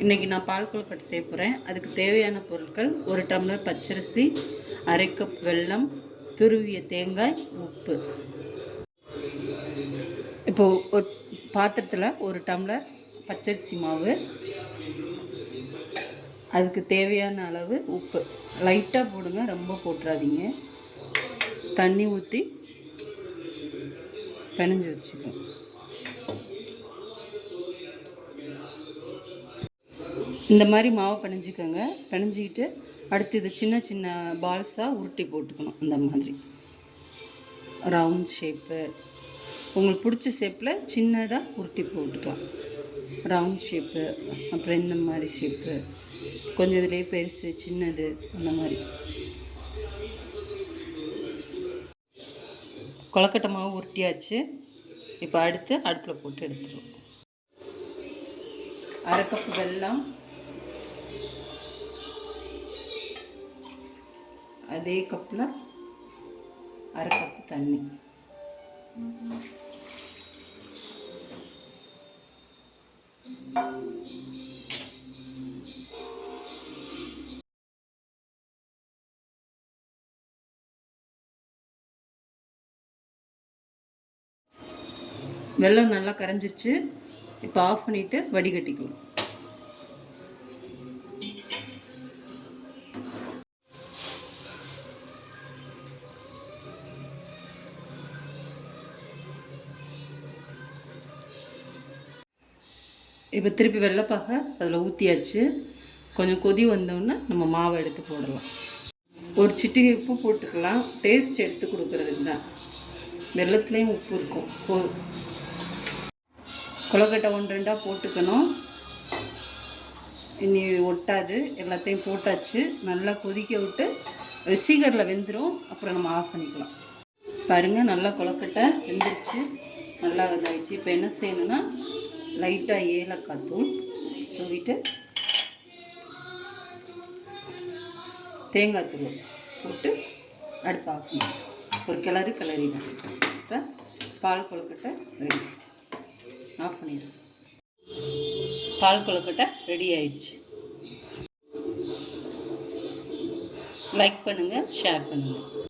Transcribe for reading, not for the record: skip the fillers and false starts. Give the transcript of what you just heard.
இன்றைக்கி நான் பால் கொழுக்கட்டை செய்ய போகிறேன். அதுக்கு தேவையான பொருட்கள்: 1 டம்ளர் பச்சரிசி, அரை கப் வெல்லம், துருவிய தேங்காய், உப்பு. இப்போது ஒரு பாத்திரத்தில் 1 டம்ளர் பச்சரிசி மாவு, அதுக்கு தேவையான அளவு உப்பு லைட்டாக போடுங்க, ரொம்ப போட்டுறாதீங்க. தண்ணி ஊற்றி பிணைஞ்சு வச்சுக்கணும். இந்த மாதிரி மாவை பிணைஞ்சிக்கோங்க. பிணைஞ்சிக்கிட்டு அடுத்து இது சின்ன சின்ன பால்ஸாக உருட்டி போட்டுக்கணும். இந்த மாதிரி ரவுண்ட் ஷேப்பு, உங்களுக்கு பிடிச்ச ஷேப்பில் சின்னதாக உருட்டி போட்டுக்கலாம். ரவுண்ட் ஷேப்பு, அப்புறம் இந்த மாதிரி ஷேப்பு, கொஞ்சம் இதுலேயே பெருசு சின்னது, அந்த மாதிரி. கொழுக்கட்டை மாவு உருட்டியாச்சு. இப்போ அடுத்து அடுப்பில் போட்டு எடுத்துருவோம். அரை கப்பு வெல்லம், அதே கப்பில் அரை கப்பு தண்ணி, வெல்லம் நல்லா கரைஞ்சிருச்சு. இப்போ ஆஃப் பண்ணிவிட்டு வடிகட்டிக்கலாம். இப்போ திருப்பி வெள்ளைப்பாக அதில் ஊற்றியாச்சு. கொஞ்சம் கொதி வந்தோடனே நம்ம மாவை எடுத்து போடலாம். ஒரு சிட்டிகை உப்பு போட்டுக்கலாம், டேஸ்ட் எடுத்து கொடுக்குறதுக்கு தான். வெள்ளத்துலேயும் உப்பு இருக்கும். கொழுக்கட்டை 1-2 போட்டுக்கணும், இனி ஒட்டாது. எல்லாத்தையும் போட்டாச்சு. நல்லா கொதிக்க விட்டு சீக்கிரில் வெந்துடும். அப்புறம் நம்ம ஆஃப் பண்ணிக்கலாம். பாருங்கள், நல்லா கொழுக்கட்டை வெந்துருச்சு, நல்லா இதாகிடுச்சு. இப்போ என்ன செய்யணுன்னா, லைட்டாக ஏலக்காய் தூள் தூவிட்டு தேங்காய் தூள் போட்டு அடுப்பு ஆஃப் பண்ணி ஒரு கிளறிடும். இப்போ பால் கொழுக்கட்டை ரெடி. ஆஃப் பண்ணிடுறேன். பால் கொழுக்கட்டை ரெடி ஆயிடுச்சு. லைக் பண்ணுங்கள், ஷேர் பண்ணுங்கள்.